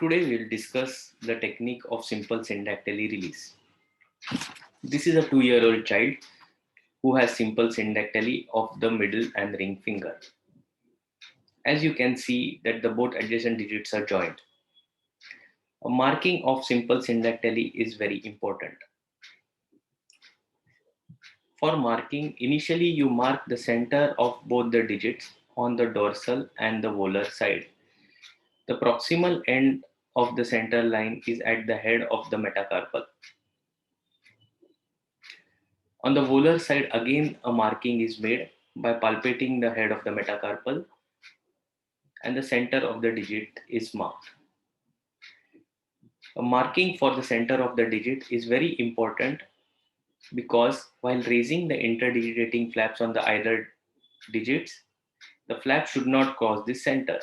Today we'll discuss the technique of simple syndactyly release. This is a 2-year-old child who has simple syndactyly of the middle and ring finger. As you can see that the both adjacent digits are joined. A marking of simple syndactyly is very important. For marking, initially you mark the center of both the digits on the dorsal and the volar side. The proximal end of the center line is at the head of the metacarpal. On the volar side, again a marking is made by palpating the head of the metacarpal and the center of the digit is marked. A marking for the center of the digit is very important because while raising the interdigitating flaps on the either digits, the flap should not cross the center.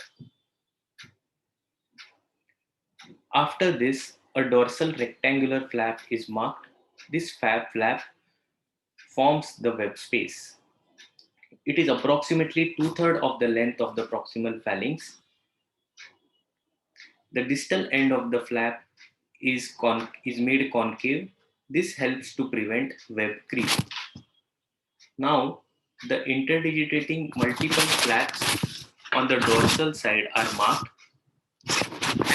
After this, a dorsal rectangular flap is marked. This flap forms the web space. It is approximately 2/3 of the length of the proximal phalanx. The distal end of the flap is made concave. This helps to prevent web creep. Now, the interdigitating multiple flaps on the dorsal side are marked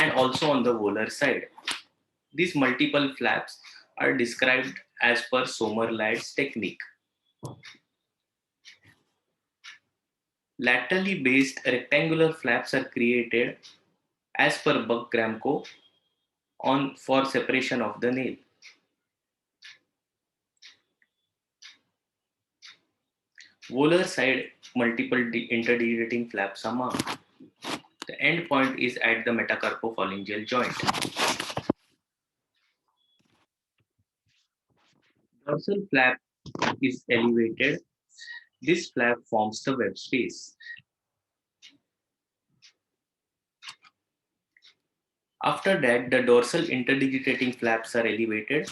and also on the volar side. These multiple flaps are described as per Sommerlad's technique. Laterally based rectangular flaps are created as per Buck-Gramko for separation of the nail. Volar side multiple interdigitating flaps are marked. The end point is at the metacarpophalangeal joint. Dorsal flap is elevated. This flap forms the web space. After that, the dorsal interdigitating flaps are elevated,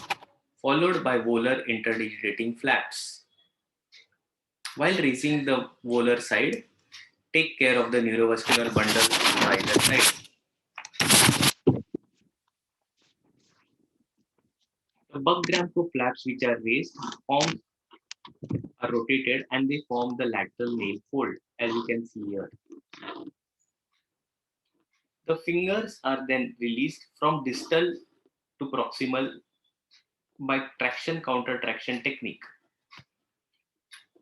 followed by volar interdigitating flaps. While raising the volar side, take care of the neurovascular bundle on either side. The Buck-Gramko flaps which are raised are rotated and they form the lateral nail fold, as you can see here. The fingers are then released from distal to proximal by traction counter traction technique.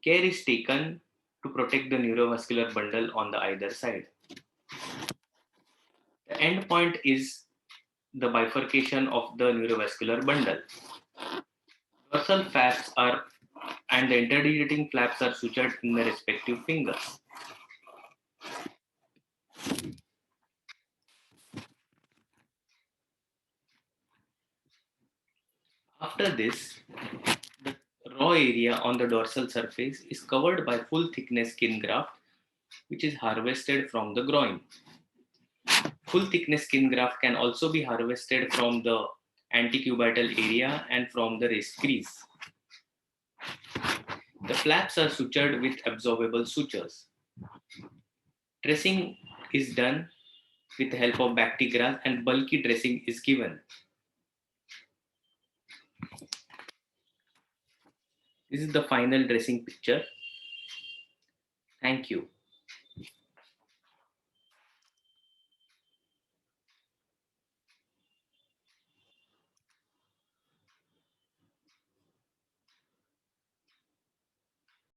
Care is taken to protect the neurovascular bundle on the either side. The end point is the bifurcation of the neurovascular bundle. Dorsal flaps are and the interdigitating flaps are sutured in the respective fingers. After this, the raw area on the dorsal surface is covered by full thickness skin graft, which is harvested from the groin. Full thickness skin graft can also be harvested from the antecubital area and from the wrist crease. The flaps are sutured with absorbable sutures. Dressing is done with the help of Bactigras and bulky dressing is given. This is the final dressing picture. Thank you.